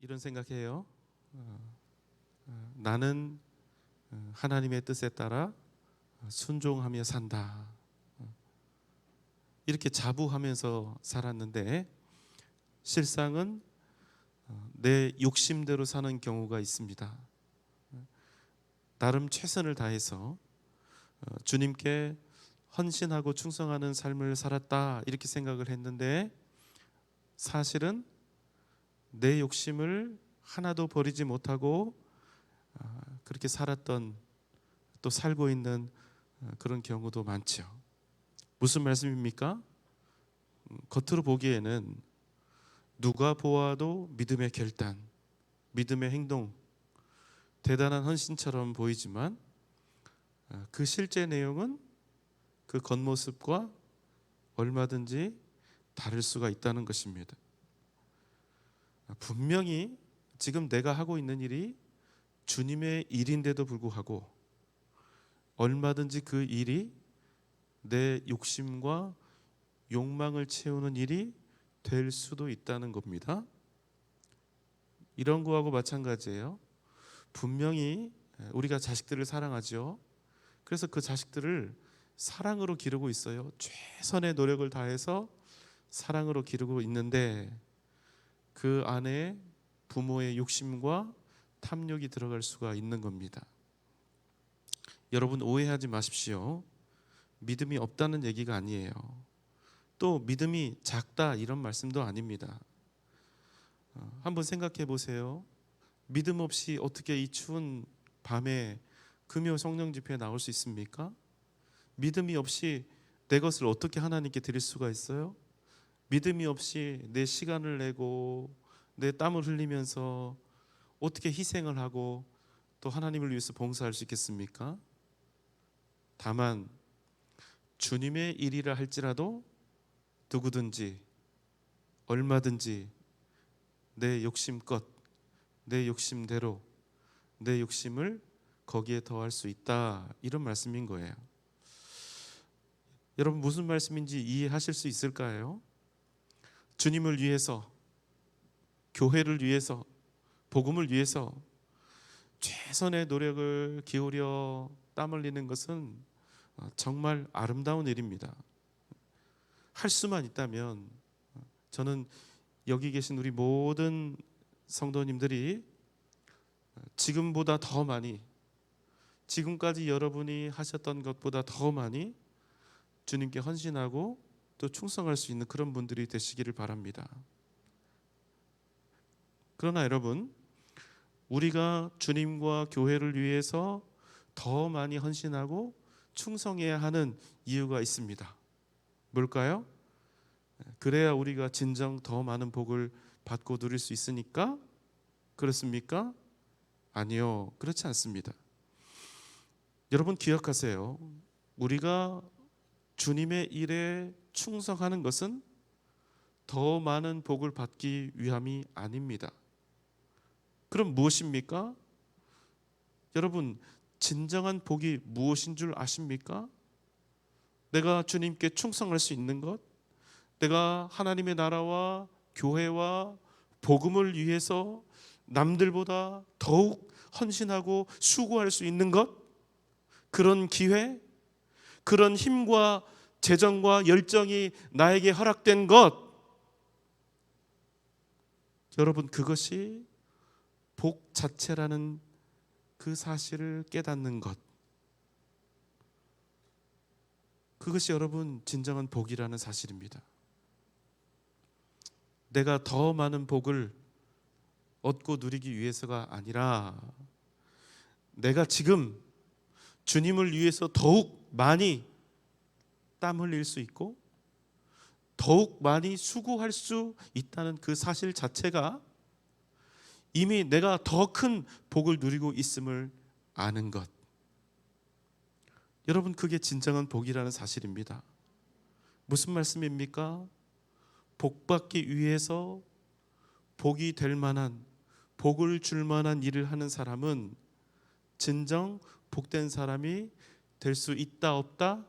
이런 생각해요. 나는 하나님의 뜻에 따라 순종하며 산다. 이렇게 자부하면서 살았는데 실상은 내 욕심대로 사는 경우가 있습니다. 나름 최선을 다해서 주님께 헌신하고 충성하는 삶을 살았다 이렇게 생각을 했는데 사실은 내 욕심을 하나도 버리지 못하고 그렇게 살았던 또 살고 있는 그런 경우도 많죠. 무슨 말씀입니까? 겉으로 보기에는 누가 보아도 믿음의 결단, 믿음의 행동, 대단한 헌신처럼 보이지만 그 실제 내용은 그 겉모습과 얼마든지 다를 수가 있다는 것입니다. 분명히 지금 내가 하고 있는 일이 주님의 일인데도 불구하고 얼마든지 그 일이 내 욕심과 욕망을 채우는 일이 될 수도 있다는 겁니다. 이런 거하고 마찬가지예요. 분명히 우리가 자식들을 사랑하죠. 그래서 그 자식들을 사랑으로 기르고 있어요. 최선의 노력을 다해서 사랑으로 기르고 있는데 그 안에 부모의 욕심과 탐욕이 들어갈 수가 있는 겁니다. 여러분 오해하지 마십시오. 믿음이 없다는 얘기가 아니에요. 또 믿음이 작다 이런 말씀도 아닙니다. 한번 생각해 보세요. 믿음 없이 어떻게 이 추운 밤에 금요 성령 집회에 나올 수 있습니까? 믿음이 없이 내 것을 어떻게 하나님께 드릴 수가 있어요? 믿음이 없이 내 시간을 내고 내 땀을 흘리면서 어떻게 희생을 하고 또 하나님을 위해서 봉사할 수 있겠습니까? 다만 주님의 일이라 할지라도 누구든지 얼마든지 내 욕심껏 내 욕심대로 내 욕심을 거기에 더할 수 있다 이런 말씀인 거예요. 여러분 무슨 말씀인지 이해하실 수 있을까요? 주님을 위해서, 교회를 위해서, 복음을 위해서 최선의 노력을 기울여 땀 흘리는 것은 정말 아름다운 일입니다. 할 수만 있다면 저는 여기 계신 우리 모든 성도님들이 지금보다 더 많이, 지금까지 여러분이 하셨던 것보다 더 많이 주님께 헌신하고 또 충성할 수 있는 그런 분들이 되시기를 바랍니다. 그러나 여러분, 우리가 주님과 교회를 위해서 더 많이 헌신하고 충성해야 하는 이유가 있습니다. 뭘까요? 그래야 우리가 진정 더 많은 복을 받고 누릴 수 있으니까 그렇습니까? 아니요, 그렇지 않습니다. 여러분 기억하세요. 우리가 주님의 일에 충성하는 것은 더 많은 복을 받기 위함이 아닙니다. 그럼 무엇입니까? 여러분 진정한 복이 무엇인 줄 아십니까? 내가 주님께 충성할 수 있는 것, 내가 하나님의 나라와 교회와 복음을 위해서 남들보다 더욱 헌신하고 수고할 수 있는 것, 그런 기회, 그런 힘과 재정과 열정이 나에게 허락된 것, 여러분 그것이 복 자체라는 그 사실을 깨닫는 것, 그것이 여러분 진정한 복이라는 사실입니다. 내가 더 많은 복을 얻고 누리기 위해서가 아니라 내가 지금 주님을 위해서 더욱 많이 땀 흘릴 수 있고 더욱 많이 수고할 수 있다는 그 사실 자체가 이미 내가 더 큰 복을 누리고 있음을 아는 것, 여러분 그게 진정한 복이라는 사실입니다. 무슨 말씀입니까? 복 받기 위해서 복이 될 만한, 복을 줄 만한 일을 하는 사람은 진정 복된 사람이 될 수 있다 없다?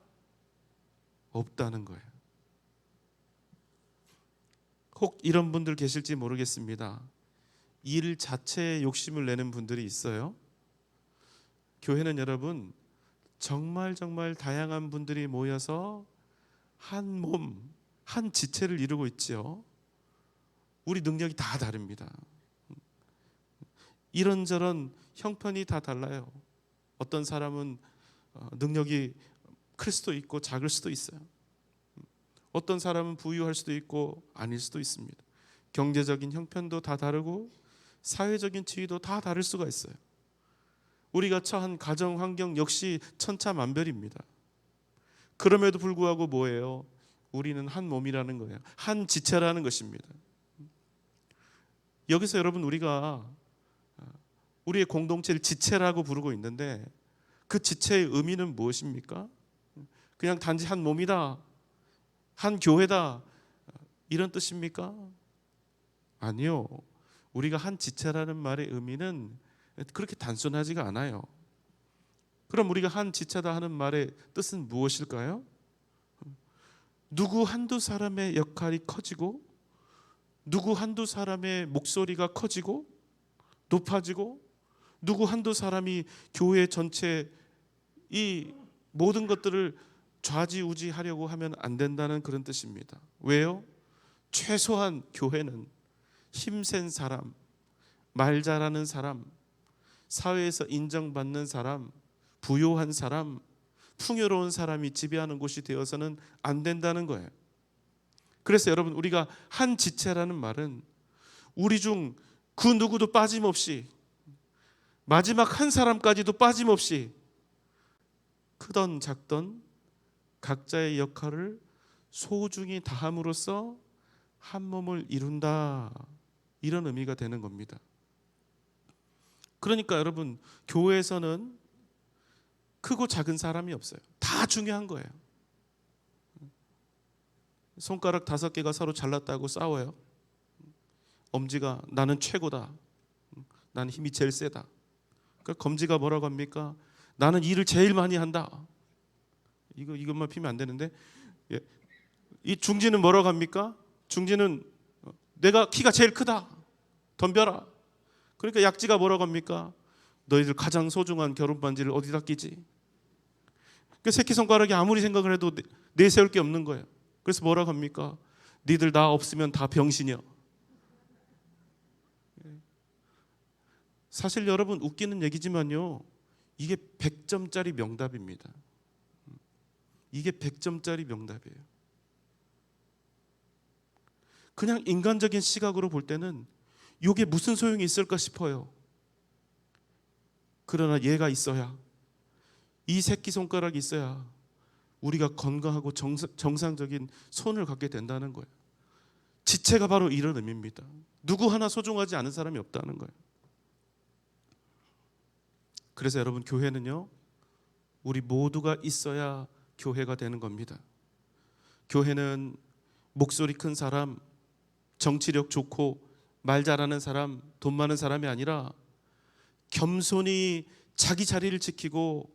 없다는 거예요. 혹 이런 분들 계실지 모르겠습니다. 일 자체에 욕심을 내는 분들이 있어요. 교회는 여러분 정말 다양한 분들이 모여서 한 몸, 한 지체를 이루고 있지요. 우리 능력이 다 다릅니다. 이런저런 형편이 다 달라요. 어떤 사람은 능력이 클 수도 있고 작을 수도 있어요. 어떤 사람은 부유할 수도 있고 아닐 수도 있습니다. 경제적인 형편도 다 다르고 사회적인 지위도 다 다를 수가 있어요. 우리가 처한 가정 환경 역시 천차만별입니다. 그럼에도 불구하고 뭐예요? 우리는 한 몸이라는 거예요. 한 지체라는 것입니다. 여기서 여러분 우리가 우리의 공동체를 지체라고 부르고 있는데 그 지체의 의미는 무엇입니까? 그냥 단지 한 몸이다, 한 교회다 이런 뜻입니까? 아니요. 우리가 한 지체라는 말의 의미는 그렇게 단순하지가 않아요. 그럼 우리가 한 지체다 하는 말의 뜻은 무엇일까요? 누구 한두 사람의 역할이 커지고 누구 한두 사람의 목소리가 커지고 높아지고 누구 한두 사람이 교회 전체 이 모든 것들을 좌지우지하려고 하면 안 된다는 그런 뜻입니다. 왜요? 최소한 교회는 힘센 사람, 말 잘하는 사람, 사회에서 인정받는 사람, 부요한 사람, 풍요로운 사람이 지배하는 곳이 되어서는 안 된다는 거예요. 그래서 여러분 우리가 한 지체라는 말은 우리 중 그 누구도 빠짐없이 마지막 한 사람까지도 빠짐없이 크던 작던 각자의 역할을 소중히 다함으로써 한 몸을 이룬다, 이런 의미가 되는 겁니다. 그러니까 여러분 교회에서는 크고 작은 사람이 없어요. 다 중요한 거예요. 손가락 5개가 서로 잘났다고 싸워요. 엄지가 나는 최고다, 나는 힘이 제일 세다. 그러니까 검지가 뭐라고 합니까? 나는 일을 제일 많이 한다. 이것만 피면 안 되는데, 이 중지는 뭐라고 합니까? 중지는 내가 키가 제일 크다, 덤벼라. 그러니까 약지가 뭐라고 합니까? 너희들 가장 소중한 결혼 반지를 어디다 끼지? 그 새끼손가락이 아무리 생각을 해도 내세울 게 없는 거예요. 그래서 뭐라고 합니까? 니들 나 없으면 다 병신이야. 사실 여러분 웃기는 얘기지만요, 이게 100점짜리 명답입니다. 이게 100점짜리 명답이에요. 그냥 인간적인 시각으로 볼 때는 이게 무슨 소용이 있을까 싶어요. 그러나 얘가 있어야, 이 새끼손가락이 있어야 우리가 건강하고 정상적인 손을 갖게 된다는 거예요. 지체가 바로 이런 의미입니다. 누구 하나 소중하지 않은 사람이 없다는 거예요. 그래서 여러분 교회는요, 우리 모두가 있어야 교회가 되는 겁니다. 교회는 목소리 큰 사람, 정치력 좋고 말 잘하는 사람, 돈 많은 사람이 아니라 겸손히 자기 자리를 지키고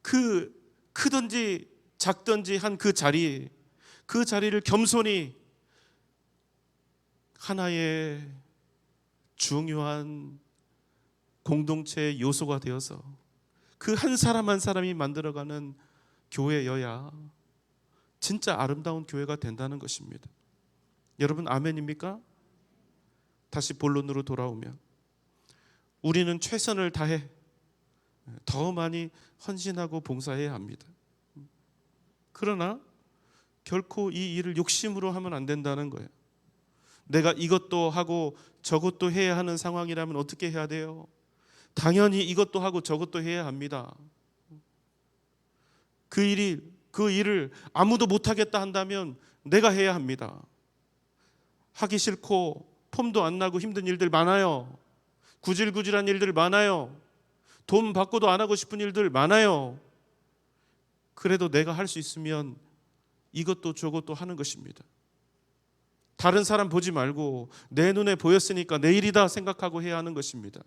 그 크든지 작든지 한 그 자리를 겸손히 하나의 중요한 공동체의 요소가 되어서 그 한 사람 한 사람이 만들어가는 교회여야 진짜 아름다운 교회가 된다는 것입니다. 여러분 아멘입니까? 다시 본론으로 돌아오면 우리는 최선을 다해 더 많이 헌신하고 봉사해야 합니다. 그러나 결코 이 일을 욕심으로 하면 안 된다는 거예요. 내가 이것도 하고 저것도 해야 하는 상황이라면 어떻게 해야 돼요? 당연히 이것도 하고 저것도 해야 합니다. 그 일을 아무도 못하겠다 한다면 내가 해야 합니다. 하기 싫고 폼도 안 나고 힘든 일들 많아요. 구질구질한 일들 많아요. 돈 받고도 안 하고 싶은 일들 많아요. 그래도 내가 할 수 있으면 이것도 저것도 하는 것입니다. 다른 사람 보지 말고 내 눈에 보였으니까 내 일이다 생각하고 해야 하는 것입니다.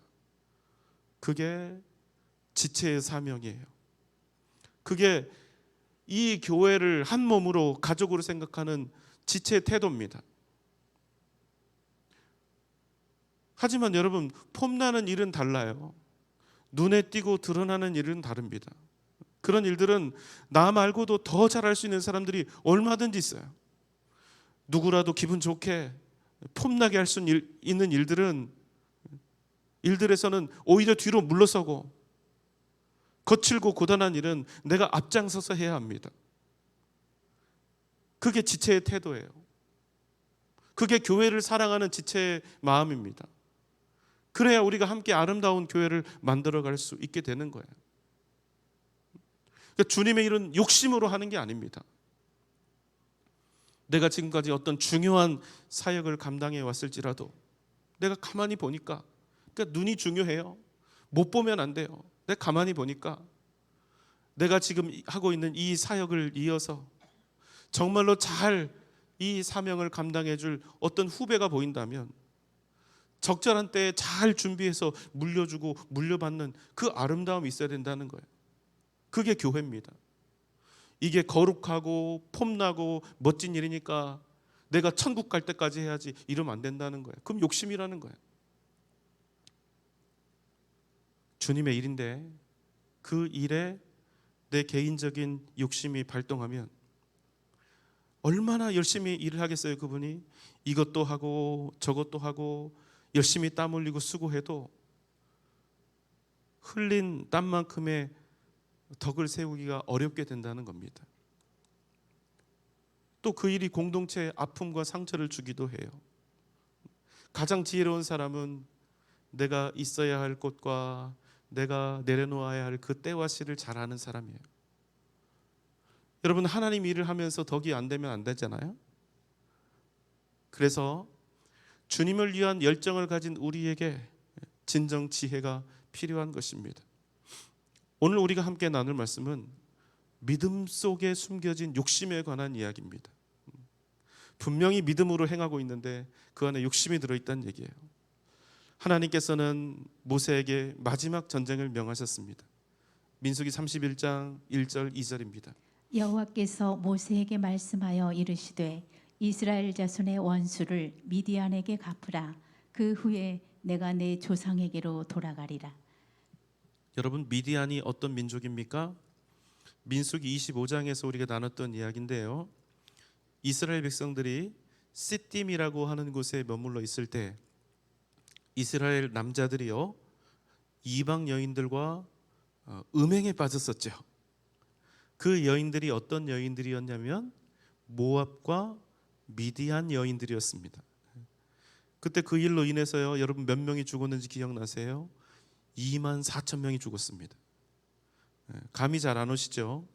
그게 지체의 사명이에요. 그게 이 교회를 한 몸으로 가족으로 생각하는 지체의 태도입니다. 하지만 여러분, 폼나는 일은 달라요. 눈에 띄고 드러나는 일은 다릅니다. 그런 일들은 나 말고도 더 잘할 수 있는 사람들이 얼마든지 있어요. 누구라도 기분 좋게 폼나게 할 수 있는 일들에서는 오히려 뒤로 물러서고, 거칠고 고단한 일은 내가 앞장서서 해야 합니다. 그게 지체의 태도예요. 그게 교회를 사랑하는 지체의 마음입니다. 그래야 우리가 함께 아름다운 교회를 만들어갈 수 있게 되는 거예요. 그러니까 주님의 일은 욕심으로 하는 게 아닙니다. 내가 지금까지 어떤 중요한 사역을 감당해 왔을지라도 내가 가만히 보니까, 그러니까 눈이 중요해요. 못 보면 안 돼요. 내가 가만히 보니까 내가 지금 하고 있는 이 사역을 이어서 정말로 잘 이 사명을 감당해 줄 어떤 후배가 보인다면 적절한 때에 잘 준비해서 물려주고 물려받는 그 아름다움이 있어야 된다는 거예요. 그게 교회입니다. 이게 거룩하고 폼나고 멋진 일이니까 내가 천국 갈 때까지 해야지, 이러면 안 된다는 거예요. 그럼 욕심이라는 거예요. 주님의 일인데 그 일에 내 개인적인 욕심이 발동하면 얼마나 열심히 일을 하겠어요. 그분이 이것도 하고 저것도 하고 열심히 땀 흘리고 수고해도 흘린 땀만큼의 덕을 세우기가 어렵게 된다는 겁니다. 또 그 일이 공동체에 아픔과 상처를 주기도 해요. 가장 지혜로운 사람은 내가 있어야 할 곳과 내가 내려놓아야 할 그 때와 시를 잘 아는 사람이에요. 여러분, 하나님 일을 하면서 덕이 안 되면 안 되잖아요. 그래서 주님을 위한 열정을 가진 우리에게 진정 지혜가 필요한 것입니다. 오늘 우리가 함께 나눌 말씀은 믿음 속에 숨겨진 욕심에 관한 이야기입니다. 분명히 믿음으로 행하고 있는데 그 안에 욕심이 들어있다는 얘기예요. 하나님께서는 모세에게 마지막 전쟁을 명하셨습니다. 민수기 31장 1절 2절입니다. 여호와께서 모세에게 말씀하여 이르시되 이스라엘 자손의 원수를 미디안에게 갚으라. 그 후에 내가 내 조상에게로 돌아가리라. 여러분, 미디안이 어떤 민족입니까? 민수기 25장에서 우리가 나눴던 이야기인데요. 이스라엘 백성들이 시딤이라고 하는 곳에 머물러 있을 때 이스라엘 남자들이요, 이방 여인들과 음행에 빠졌었죠. 그 여인들이 어떤 여인들이었냐면 모압과 미디안 여인들이었습니다. 그때 그 일로 인해서요, 여러분 몇 명이 죽었는지 기억나세요? 24,000명이 죽었습니다. 감이 잘 안 오시죠?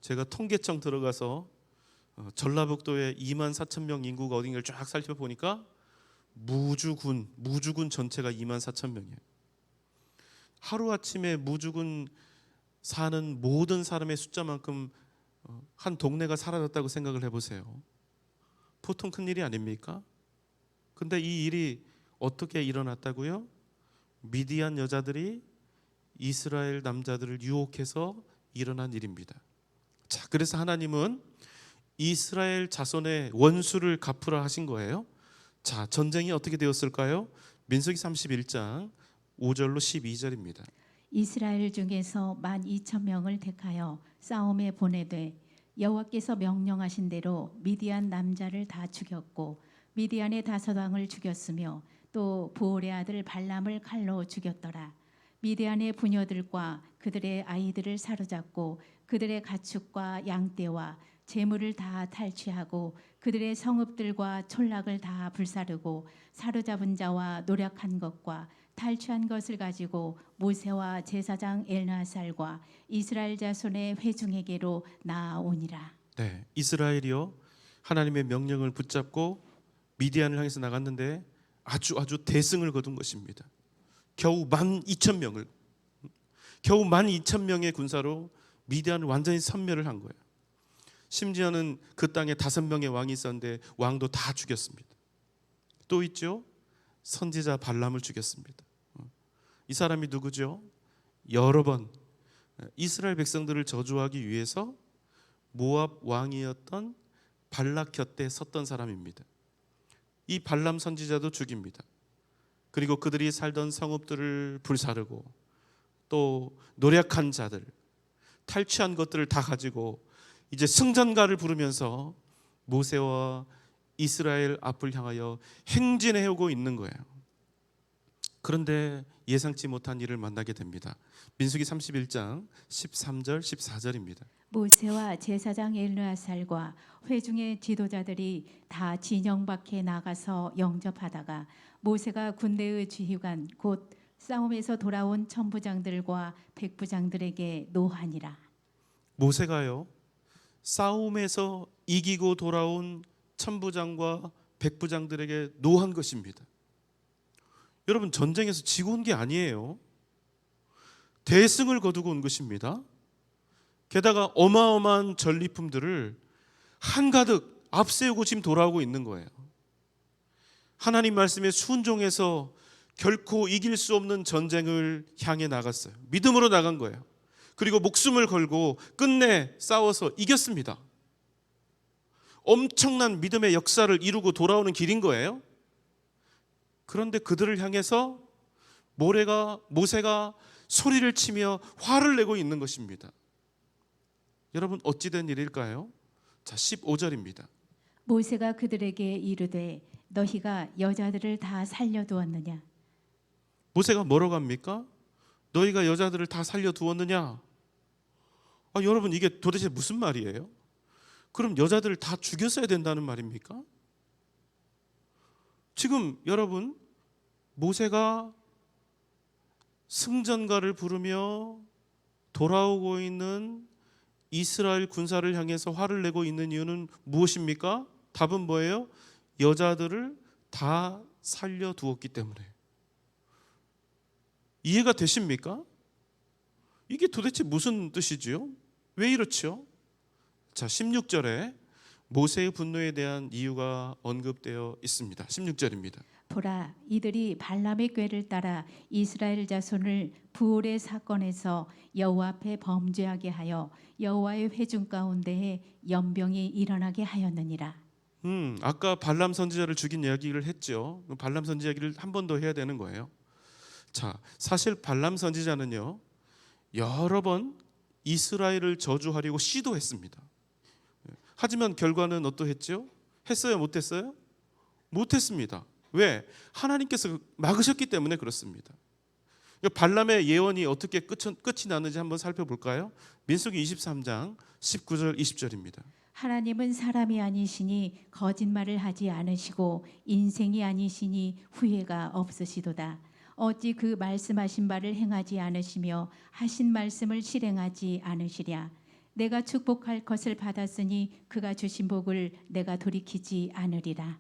제가 통계청 들어가서 전라북도의 24,000명 인구가 어딘가를 쫙 살펴보니까 무주군 전체가 24,000명이에요. 하루아침에 무주군 사는 모든 사람의 숫자만큼 한 동네가 사라졌다고 생각을 해보세요. 보통 큰 일이 아닙니까? 근데 이 일이 어떻게 일어났다고요? 미디안 여자들이 이스라엘 남자들을 유혹해서 일어난 일입니다. 자, 그래서 하나님은 이스라엘 자손의 원수를 갚으라 하신 거예요. 자, 전쟁이 어떻게 되었을까요? 민수기 31장 5절로 12절입니다. 이스라엘 중에서 12,000명을 택하여 싸움에 보내되 여호와께서 명령하신 대로 미디안 남자를 다 죽였고 미디안의 다섯왕을 죽였으며 또 부올의 아들 발람을 칼로 죽였더라. 미디안의 부녀들과 그들의 아이들을 사로잡고 그들의 가축과 양떼와 재물을 다 탈취하고 그들의 성읍들과 촌락을 다 불사르고 사로잡은 자와 노력한 것과 탈취한 것을 가지고 모세와 제사장 엘나살과 이스라엘 자손의 회중에게로 나아오니라. 네, 이스라엘이요, 하나님의 명령을 붙잡고 미디안을 향해서 나갔는데 아주 대승을 거둔 것입니다. 겨우 12,000명을, 겨우 12,000명의 군사로 미디안을 완전히 섬멸을 한 거예요. 심지어는 그 땅에 5명의 왕이 있었는데 왕도 다 죽였습니다. 또 있죠, 선지자 발람을 죽였습니다. 이 사람이 누구죠? 여러 번 이스라엘 백성들을 저주하기 위해서 모압 왕이었던 발락 곁에 섰던 사람입니다. 이 발람 선지자도 죽입니다. 그리고 그들이 살던 성읍들을 불사르고 또 노력한 자들, 탈취한 것들을 다 가지고 이제 승전가를 부르면서 모세와 이스라엘 앞을 향하여 행진해 오고 있는 거예요. 그런데 예상치 못한 일을 만나게 됩니다. 민수기 31장 13절 14절입니다. 모세와 제사장 엘르아살과 회중의 지도자들이 다 진영 밖에 나가서 영접하다가 모세가 군대의 지휘관 곧 싸움에서 돌아온 천부장들과 백부장들에게 노하니라. 모세가요, 싸움에서 이기고 돌아온 천부장과 백부장들에게 노한 것입니다. 여러분, 전쟁에서 지고 온 게 아니에요. 대승을 거두고 온 것입니다. 게다가 어마어마한 전리품들을 한가득 앞세우고 지금 돌아오고 있는 거예요. 하나님 말씀에 순종해서 결코 이길 수 없는 전쟁을 향해 나갔어요. 믿음으로 나간 거예요. 그리고 목숨을 걸고 끝내 싸워서 이겼습니다. 엄청난 믿음의 역사를 이루고 돌아오는 길인 거예요. 그런데 그들을 향해서 모세가 소리를 치며 화를 내고 있는 것입니다. 여러분, 어찌된 일일까요? 자, 15절입니다. 모세가 그들에게 이르되 너희가 여자들을 다 살려두었느냐? 모세가 뭐라고 합니까? 너희가 여자들을 다 살려두었느냐? 여러분, 이게 도대체 무슨 말이에요? 그럼 여자들을 다 죽였어야 된다는 말입니까? 지금 여러분, 모세가 승전가를 부르며 돌아오고 있는 이스라엘 군사를 향해서 화를 내고 있는 이유는 무엇입니까? 답은 뭐예요? 여자들을 다 살려두었기 때문에. 이해가 되십니까? 이게 도대체 무슨 뜻이지요? 왜 이렇죠? 자, 16절에 모세의 분노에 대한 이유가 언급되어 있습니다. 16절입니다. 보라, 이들이 발람의 꾀를 따라 이스라엘 자손을 부올의 사건에서 여호와 앞에 범죄하게 하여 여호와의 회중 가운데에 연병이 일어나게 하였느니라. 아까 발람 선지자를 죽인 이야기를 했죠. 발람 선지자 이야기를 한 번 더 해야 되는 거예요. 자, 사실 발람 선지자는요, 여러 번 이스라엘을 저주하려고 시도했습니다. 하지만 결과는 어떠했죠? 했어요? 못했어요? 못했습니다. 왜? 하나님께서 막으셨기 때문에 그렇습니다. 발람의 예언이 어떻게 끝이 나는지 한번 살펴볼까요? 민수기 23장 19절 20절입니다. 하나님은 사람이 아니시니 거짓말을 하지 않으시고 인생이 아니시니 후회가 없으시도다. 어찌 그 말씀하신 바를 행하지 않으시며 하신 말씀을 실행하지 않으시랴. 내가 축복할 것을 받았으니 그가 주신 복을 내가 돌이키지 않으리라.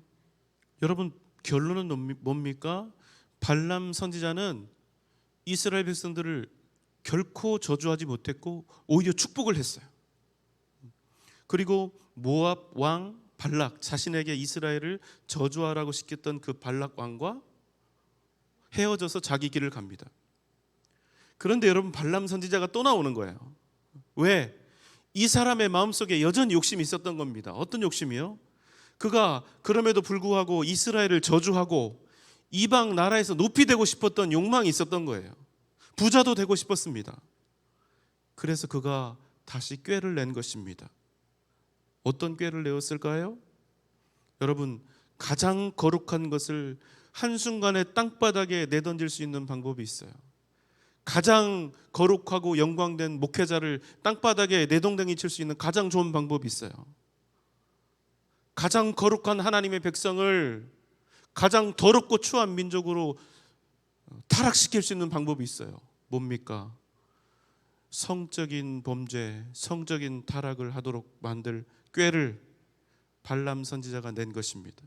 여러분, 결론은 뭡니까? 발람 선지자는 이스라엘 백성들을 결코 저주하지 못했고 오히려 축복을 했어요. 그리고 모압 왕 발락, 자신에게 이스라엘을 저주하라고 시켰던 그 발락 왕과 헤어져서 자기 길을 갑니다. 그런데 여러분, 발람 선지자가 또 나오는 거예요. 왜? 이 사람의 마음속에 여전히 욕심이 있었던 겁니다. 어떤 욕심이요? 그가 그럼에도 불구하고 이스라엘을 저주하고 이방 나라에서 높이 되고 싶었던 욕망이 있었던 거예요. 부자도 되고 싶었습니다. 그래서 그가 다시 꾀를 낸 것입니다. 어떤 꾀를 내었을까요? 여러분, 가장 거룩한 것을 한순간에 땅바닥에 내던질 수 있는 방법이 있어요. 가장 거룩하고 영광된 목회자를 땅바닥에 내동댕이 칠 수 있는 가장 좋은 방법이 있어요. 가장 거룩한 하나님의 백성을 가장 더럽고 추한 민족으로 타락시킬 수 있는 방법이 있어요. 뭡니까? 성적인 범죄, 성적인 타락을 하도록 만들 꾀를 발람 선지자가 낸 것입니다.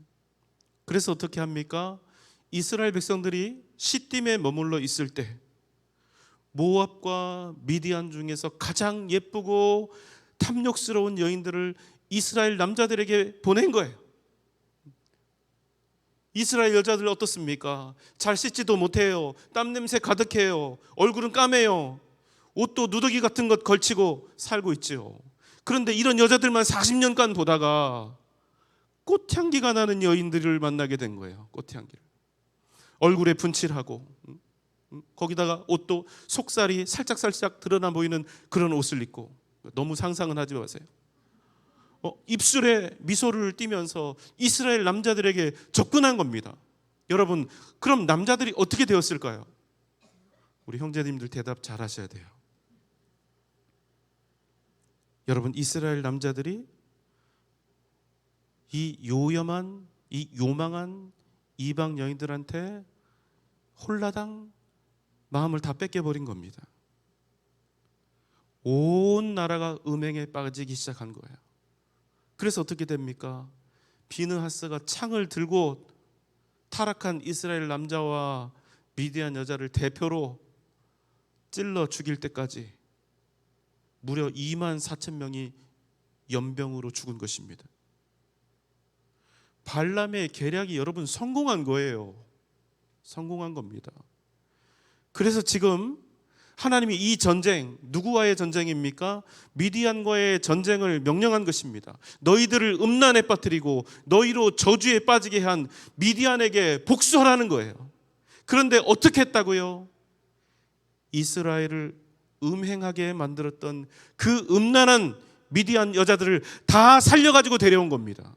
그래서 어떻게 합니까? 이스라엘 백성들이 시딤에 머물러 있을 때 모압과 미디안 중에서 가장 예쁘고 탐욕스러운 여인들을 이스라엘 남자들에게 보낸 거예요. 이스라엘 여자들 어떻습니까? 잘 씻지도 못해요. 땀 냄새 가득해요. 얼굴은 까매요. 옷도 누더기 같은 것 걸치고 살고 있죠. 그런데 이런 여자들만 40년간 보다가 꽃향기가 나는 여인들을 만나게 된 거예요. 꽃향기를. 얼굴에 분칠하고 거기다가 옷도 속살이 살짝살짝 드러나 보이는 그런 옷을 입고, 너무 상상은 하지 마세요. 입술에 미소를 띠면서 이스라엘 남자들에게 접근한 겁니다. 여러분, 그럼 남자들이 어떻게 되었을까요? 우리 형제님들 대답 잘 하셔야 돼요. 여러분, 이스라엘 남자들이 이 요망한 이방 여인들한테 홀라당 마음을 다 뺏겨버린 겁니다. 온 나라가 음행에 빠지기 시작한 거예요. 그래서 어떻게 됩니까? 비느하스가 창을 들고 타락한 이스라엘 남자와 미디안 여자를 대표로 찔러 죽일 때까지 무려 2만 4천 명이 연병으로 죽은 것입니다. 발람의 계략이 여러분 성공한 거예요. 성공한 겁니다. 그래서 지금 하나님이 이 전쟁, 누구와의 전쟁입니까? 미디안과의 전쟁을 명령한 것입니다. 너희들을 음란에 빠뜨리고 너희로 저주에 빠지게 한 미디안에게 복수하라는 거예요. 그런데 어떻게 했다고요? 이스라엘을 음행하게 만들었던 그 음란한 미디안 여자들을 다 살려가지고 데려온 겁니다.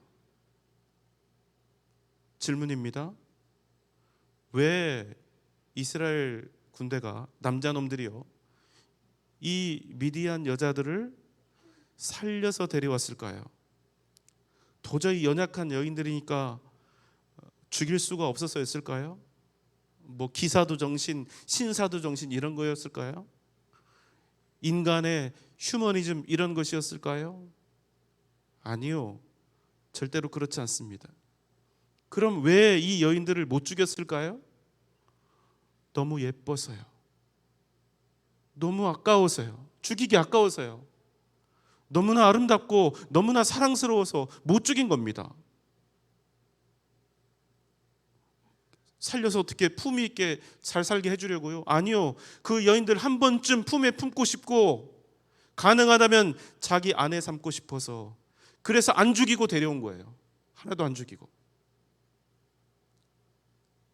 질문입니다. 왜 이스라엘 군대가, 남자놈들이요, 이 미디안 여자들을 살려서 데려왔을까요? 도저히 연약한 여인들이니까 죽일 수가 없어서였을까요? 뭐 기사도 정신, 신사도 정신 이런 거였을까요? 인간의 휴머니즘 이런 것이었을까요? 아니요, 절대로 그렇지 않습니다. 그럼 왜 이 여인들을 못 죽였을까요? 너무 예뻐서요. 너무 아까워서요. 죽이기 아까워서요. 너무나 아름답고 너무나 사랑스러워서 못 죽인 겁니다. 살려서 어떻게 품위 있게 잘 살게 해주려고요? 아니요. 그 여인들 한 번쯤 품에 품고 싶고 가능하다면 자기 아내 삼고 싶어서, 그래서 안 죽이고 데려온 거예요. 하나도 안 죽이고.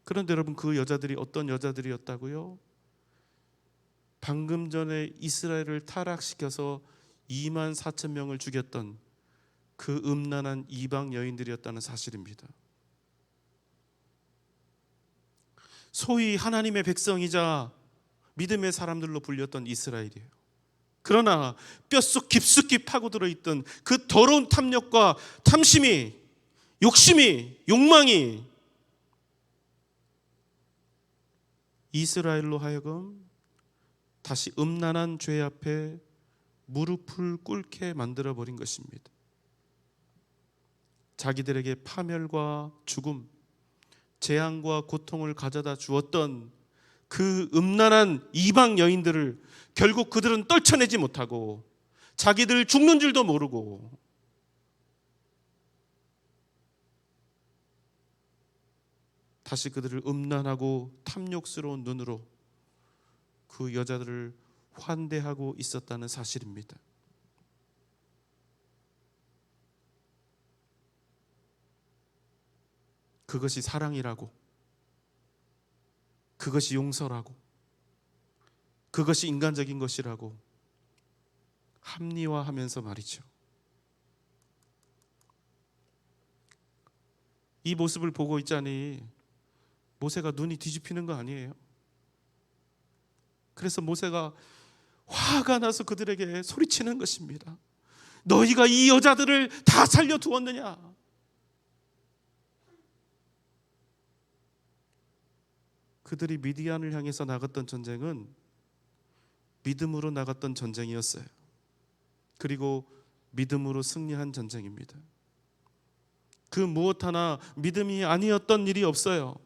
그런데 여러분, 그 여자들이 어떤 여자들이었다고요? 방금 전에 이스라엘을 타락시켜서 2만 4천 명을 죽였던 그 음란한 이방 여인들이었다는 사실입니다. 소위 하나님의 백성이자 믿음의 사람들로 불렸던 이스라엘이에요. 그러나 뼛속 깊숙이 파고들어 있던 그 더러운 탐욕과 탐심이, 욕심이, 욕망이 이스라엘로 하여금 다시 음란한 죄 앞에 무릎을 꿇게 만들어버린 것입니다. 자기들에게 파멸과 죽음, 재앙과 고통을 가져다 주었던 그 음란한 이방 여인들을 결국 그들은 떨쳐내지 못하고 자기들 죽는 줄도 모르고 다시 그들을 음란하고 탐욕스러운 눈으로 그 여자들을 환대하고 있었다는 사실입니다. 그것이 사랑이라고, 그것이 용서라고, 그것이 인간적인 것이라고 합리화하면서 말이죠. 이 모습을 보고 있자니 모세가 눈이 뒤집히는 거 아니에요. 그래서 모세가 화가 나서 그들에게 소리치는 것입니다. 너희가 이 여자들을 다 살려두었느냐? 그들이 미디안을 향해서 나갔던 전쟁은 믿음으로 나갔던 전쟁이었어요. 그리고 믿음으로 승리한 전쟁입니다. 그 무엇 하나 믿음이 아니었던 일이 없어요.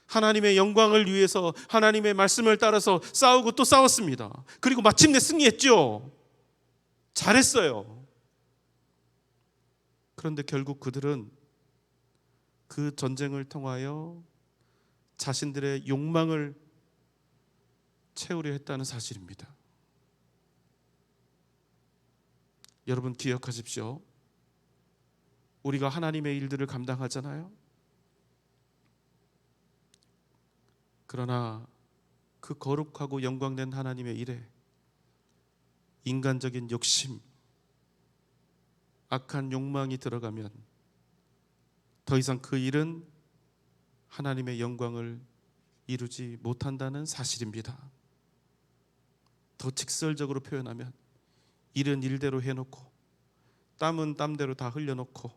하나님의 영광을 위해서 하나님의 말씀을 따라서 싸우고 또 싸웠습니다. 그리고 마침내 승리했죠. 잘했어요. 그런데 결국 그들은 그 전쟁을 통하여 자신들의 욕망을 채우려 했다는 사실입니다. 여러분 기억하십시오. 우리가 하나님의 일들을 감당하잖아요. 그러나 그 거룩하고 영광된 하나님의 일에 인간적인 욕심, 악한 욕망이 들어가면 더 이상 그 일은 하나님의 영광을 이루지 못한다는 사실입니다. 더 직설적으로 표현하면 일은 일대로 해놓고 땀은 땀대로 다 흘려놓고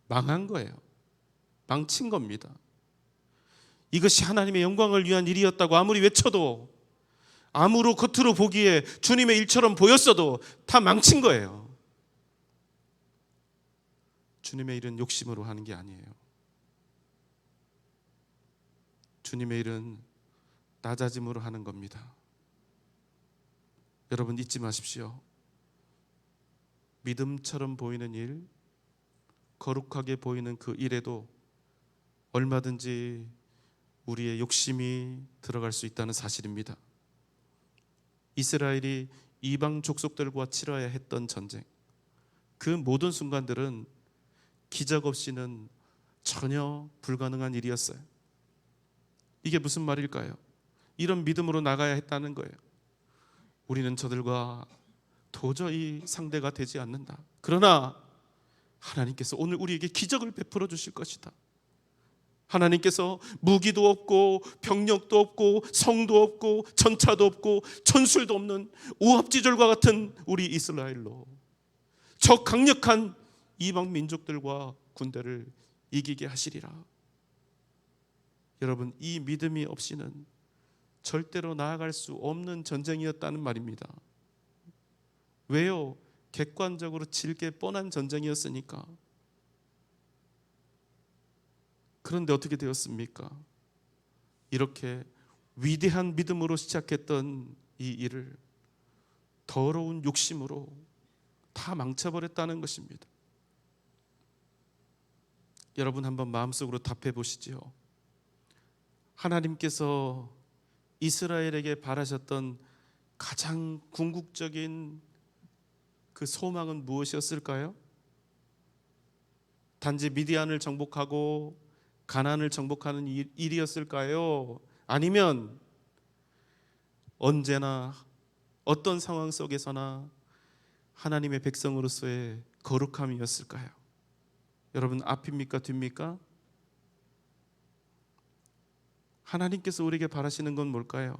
망한 거예요. 망친 겁니다. 이것이 하나님의 영광을 위한 일이었다고 아무리 외쳐도, 아무로 겉으로 보기에 주님의 일처럼 보였어도 다 망친 거예요. 주님의 일은 욕심으로 하는 게 아니에요. 주님의 일은 낮아짐으로 하는 겁니다. 여러분 잊지 마십시오. 믿음처럼 보이는 일, 거룩하게 보이는 그 일에도 얼마든지 우리의 욕심이 들어갈 수 있다는 사실입니다. 이스라엘이 이방 족속들과 치러야 했던 전쟁, 그 모든 순간들은 기적 없이는 전혀 불가능한 일이었어요. 이게 무슨 말일까요? 이런 믿음으로 나가야 했다는 거예요. 우리는 저들과 도저히 상대가 되지 않는다. 그러나 하나님께서 오늘 우리에게 기적을 베풀어 주실 것이다. 하나님께서 무기도 없고 병력도 없고 성도 없고 전차도 없고 전술도 없는 우합지졸과 같은 우리 이스라엘로 저 강력한 이방 민족들과 군대를 이기게 하시리라. 여러분, 이 믿음이 없이는 절대로 나아갈 수 없는 전쟁이었다는 말입니다. 왜요? 객관적으로 질게 뻔한 전쟁이었으니까. 그런데 어떻게 되었습니까? 이렇게 위대한 믿음으로 시작했던 이 일을 더러운 욕심으로 다 망쳐버렸다는 것입니다. 여러분 한번 마음속으로 답해 보시지요. 하나님께서 이스라엘에게 바라셨던 가장 궁극적인 그 소망은 무엇이었을까요? 단지 미디안을 정복하고 가나안을 정복하는 일이었을까요? 아니면 언제나 어떤 상황 속에서나 하나님의 백성으로서의 거룩함이었을까요? 여러분, 앞입니까 뒤입니까? 하나님께서 우리에게 바라시는 건 뭘까요?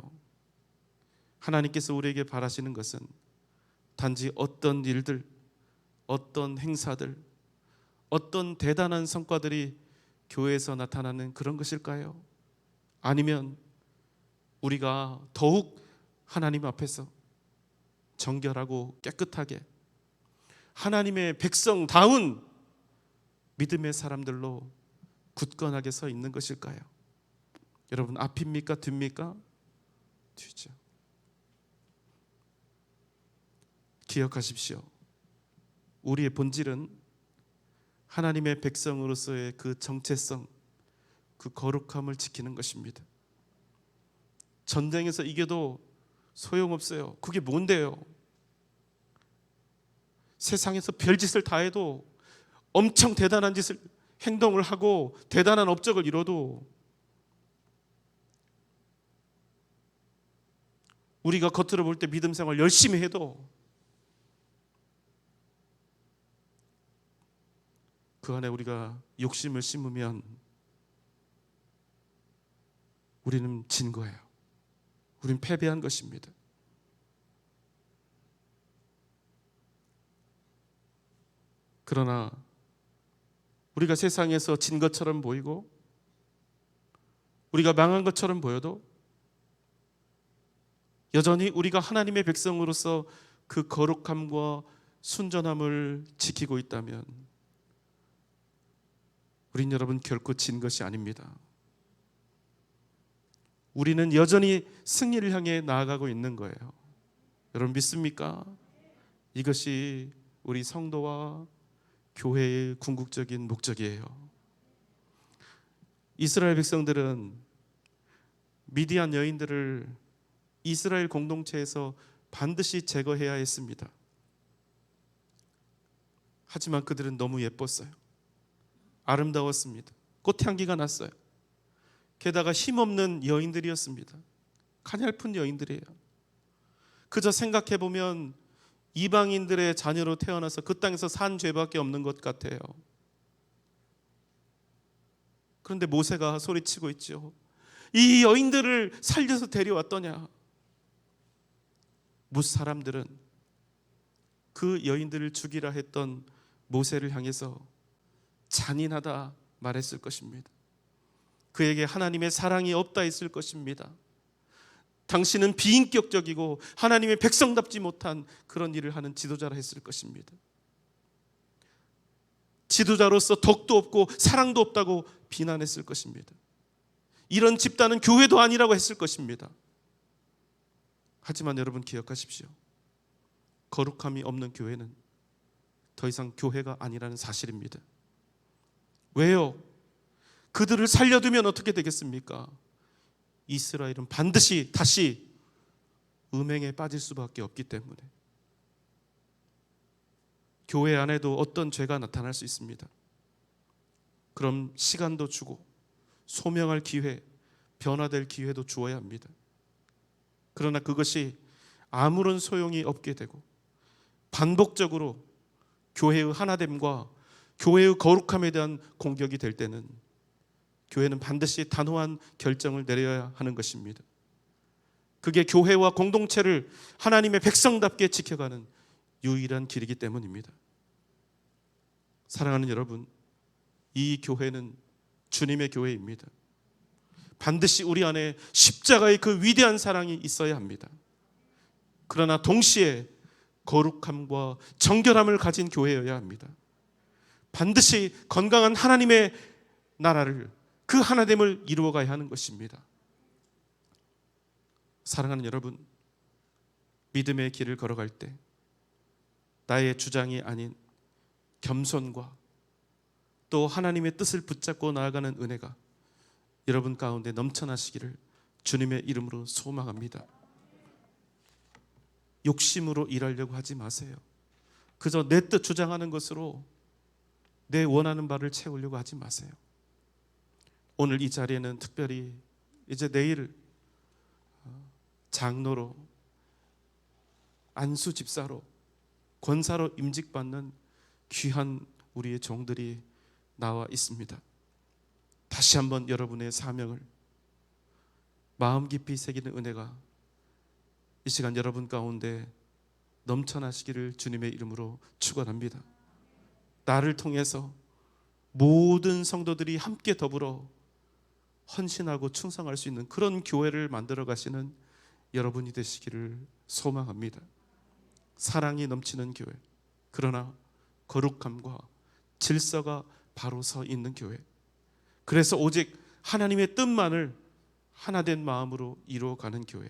하나님께서 우리에게 바라시는 것은 단지 어떤 일들, 어떤 행사들, 어떤 대단한 성과들이 교회에서 나타나는 그런 것일까요? 아니면 우리가 더욱 하나님 앞에서 정결하고 깨끗하게 하나님의 백성다운 믿음의 사람들로 굳건하게 서 있는 것일까요? 여러분, 앞입니까 뒤입니까? 뒤죠. 기억하십시오. 우리의 본질은 하나님의 백성으로서의 그 정체성, 그 거룩함을 지키는 것입니다. 전쟁에서 이겨도 소용없어요. 그게 뭔데요? 세상에서 별짓을 다 해도, 엄청 대단한 짓을, 행동을 하고 대단한 업적을 이뤄도 우리가 겉으로 볼 때 믿음 생활 열심히 해도 그 안에 우리가 욕심을 심으면 우리는 진 거예요. 우리는 패배한 것입니다. 그러나 우리가 세상에서 진 것처럼 보이고 우리가 망한 것처럼 보여도 여전히 우리가 하나님의 백성으로서 그 거룩함과 순전함을 지키고 있다면 우린 여러분 결코 진 것이 아닙니다. 우리는 여전히 승리를 향해 나아가고 있는 거예요. 여러분 믿습니까? 이것이 우리 성도와 교회의 궁극적인 목적이에요. 이스라엘 백성들은 미디안 여인들을 이스라엘 공동체에서 반드시 제거해야 했습니다. 하지만 그들은 너무 예뻤어요. 아름다웠습니다. 꽃향기가 났어요. 게다가 힘없는 여인들이었습니다. 가냘픈 여인들이에요. 그저 생각해보면 이방인들의 자녀로 태어나서 그 땅에서 산 죄밖에 없는 것 같아요. 그런데 모세가 소리치고 있죠. 이 여인들을 살려서 데려왔더냐. 뭇 사람들은 그 여인들을 죽이라 했던 모세를 향해서 잔인하다 말했을 것입니다. 그에게 하나님의 사랑이 없다 했을 것입니다. 당신은 비인격적이고 하나님의 백성답지 못한 그런 일을 하는 지도자라 했을 것입니다. 지도자로서 덕도 없고 사랑도 없다고 비난했을 것입니다. 이런 집단은 교회도 아니라고 했을 것입니다. 하지만 여러분 기억하십시오. 거룩함이 없는 교회는 더 이상 교회가 아니라는 사실입니다. 왜요? 그들을 살려두면 어떻게 되겠습니까? 이스라엘은 반드시 다시 음행에 빠질 수밖에 없기 때문에 교회 안에도 어떤 죄가 나타날 수 있습니다. 그럼 시간도 주고 소명할 기회, 변화될 기회도 주어야 합니다. 그러나 그것이 아무런 소용이 없게 되고 반복적으로 교회의 하나됨과 교회의 거룩함에 대한 공격이 될 때는 교회는 반드시 단호한 결정을 내려야 하는 것입니다. 그게 교회와 공동체를 하나님의 백성답게 지켜가는 유일한 길이기 때문입니다. 사랑하는 여러분, 이 교회는 주님의 교회입니다. 반드시 우리 안에 십자가의 그 위대한 사랑이 있어야 합니다. 그러나 동시에 거룩함과 정결함을 가진 교회여야 합니다. 반드시 건강한 하나님의 나라를, 그 하나됨을 이루어가야 하는 것입니다. 사랑하는 여러분, 믿음의 길을 걸어갈 때 나의 주장이 아닌 겸손과 또 하나님의 뜻을 붙잡고 나아가는 은혜가 여러분 가운데 넘쳐나시기를 주님의 이름으로 소망합니다. 욕심으로 일하려고 하지 마세요. 그저 내 뜻 주장하는 것으로 내 원하는 바를 채우려고 하지 마세요. 오늘 이 자리에는 특별히 이제 내일 장로로, 안수 집사로, 권사로 임직받는 귀한 우리의 종들이 나와 있습니다. 다시 한번 여러분의 사명을 마음 깊이 새기는 은혜가 이 시간 여러분 가운데 넘쳐나시기를 주님의 이름으로 축원합니다. 나를 통해서 모든 성도들이 함께 더불어 헌신하고 충성할 수 있는 그런 교회를 만들어 가시는 여러분이 되시기를 소망합니다. 사랑이 넘치는 교회, 그러나 거룩함과 질서가 바로 서 있는 교회, 그래서 오직 하나님의 뜻만을 하나된 마음으로 이루어가는 교회,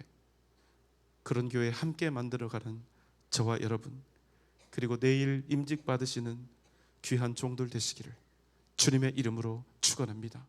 그런 교회 함께 만들어가는 저와 여러분, 그리고 내일 임직 받으시는 귀한 종들 되시기를 주님의 이름으로 축원합니다.